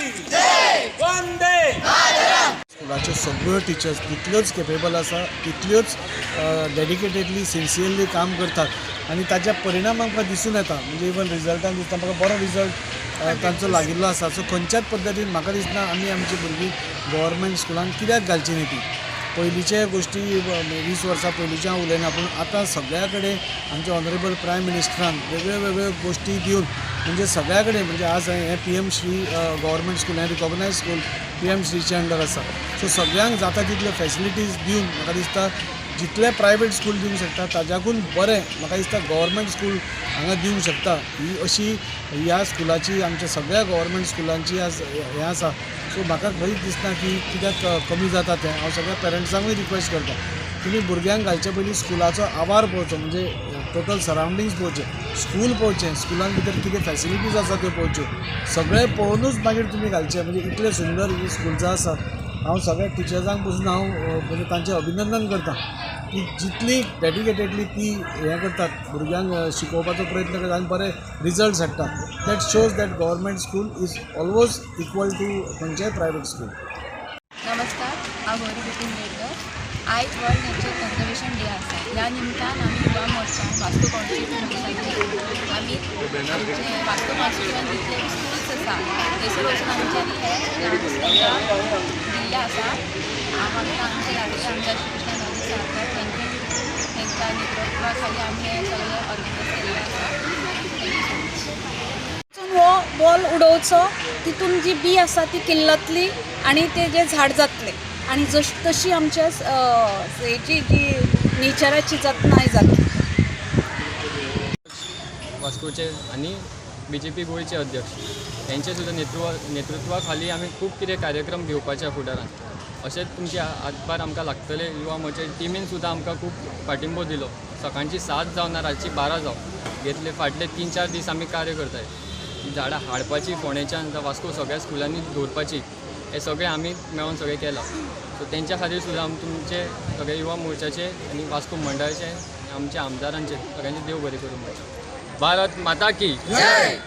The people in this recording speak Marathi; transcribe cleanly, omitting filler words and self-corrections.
वंदे स्कुलाच्यो सगळ्यो टिचर्स तितल्योच केपेबल आसा, तितल्योच डेडिकेटेडली सिन्सियरली काम करतात आनी ताच्या परिणाम आमकां दिसून येता. म्हणजे इवन रिजल्टान दिसता म्हाका बरो रिजल्ट तांचो लागिल्लो आसा. सो खंयच्याच पद्दतीन म्हाका दिसना आमी आमची भुरगीं गव्हर्मेंट स्कुलान कित्याक घालची न्ही ती. पयलींचे गोश्टी 20 वर्सां पयलींचे हांव उलयना, पूण आतां सगळ्या कडेन आमच्या ऑनरेबल प्रायम मिनिस्टरान वेगळ्यो वेगळ्यो गोश्टी दिवन म्हणजे सगळ्या कडेन म्हणजे आज हें PM श्री गव्हर्मेंट स्कूल हें रिकॉगनायज स्कूल PM श्रीचे अंडर आसा. सो सगळ्यांक जाता तितल्यो फॅसिलिटीज दिवन म्हाका दिसता जितले प्रायवेट स्कूल दिवंक शकता ताज्याकून बरें म्हाका दिसता गव्हर्मेंट स्कूल हांगा दिवंक शकता. ही अशी ह्या स्कुलाची आमच्या सगळ्या गव्हर्मेंट स्कुलांची आज हें आसा. सो म्हाका खंयच दिसना की कित्याक कमी जाता तें. हांव सगळ्या पेरंट्सांकूय रिक्वेस्ट करता तुमी भुरग्यांक घालचे पयलीं स्कुलाचो आवार पळोवचो, म्हणजे टोटल सरावंडिंग्स पळोवचे, स्कूल पळोवचें, स्कुलान भितर कितें फॅसिलिटीज आसा त्यो पळोवच्यो, सगळें पळोवनूच मागीर तुमी घालचें. म्हणजे इतलें सुंदर ही स्कूल आसा. हांव सगळ्या टिचर्सांक पसून हांव म्हणजे तांचें अभिनंदन करता की जितली डेडिकेटेडली ती हें करतात भुरग्यांक शिकोवपाचो प्रयत्न करतात आनी बरे रिजल्ट्स हाडटात. That shows that government school is always equal to खंयचेय प्रायवेट स्कूल. नमस्कार, हांव गौरी बिपीन बेडकर. आयज वर्ल्ड नेचर कन्जर्वेशन डे आसा. ह्या निमतान आमी युवा मोर्चान वास्को कॉन्स्टिट्युन्सींत आमी आमचे वास्को कॉन्स्टिट्युन्सींत जितले स्कुल्स आसा थंयसर वचून आमच्यांनी हे ल्हान भुरग्यांक दिल्ले आसा. आमच्या लागीं आमच्या श्रीकृष्ण नदी सरकार तेंच्या नेतृत्वा खाली आमी हे सगळे ऑर्गनायज केल्ले आसा. हो बॉल उडोवचो, तितून जी बी आसा ती किल्लतली आनी ते जे झाड जातले आनी तशी आमच्या हेची जी नेचराची जतनाय जातली. वास्कोचे आनी BJP गोंयचे अध्यक्ष यांचे सुद्दां नेतृत्वा खाली आमी खूब कितें कार्यक्रम घेवपाचे फुडारान. अशेंच तुमचे हातभार आमकां लागतले. युवा मोर्चाच्या टिमीन सुद्दां आमकां खूब पाठिंबो दिलो. सकाळची 7 जावन रातची 12 जावन घेतले. फाटले 3-4 दीस आमी कार्य करताय. झाडां हाडपाची फोंडेच्यान वास्को सगळ्या स्कुलांनी दवरपाची हे सगळें आमी मेळून सगळें केलां. सो तेंच्या खातीर सुद्दां आमी तुमचे सगळे युवा मोर्चाचे आनी वास्को मंडळाचे आमच्या आमदारांचे सगळ्यांचे देव बरें करूं. भारत माता की जय.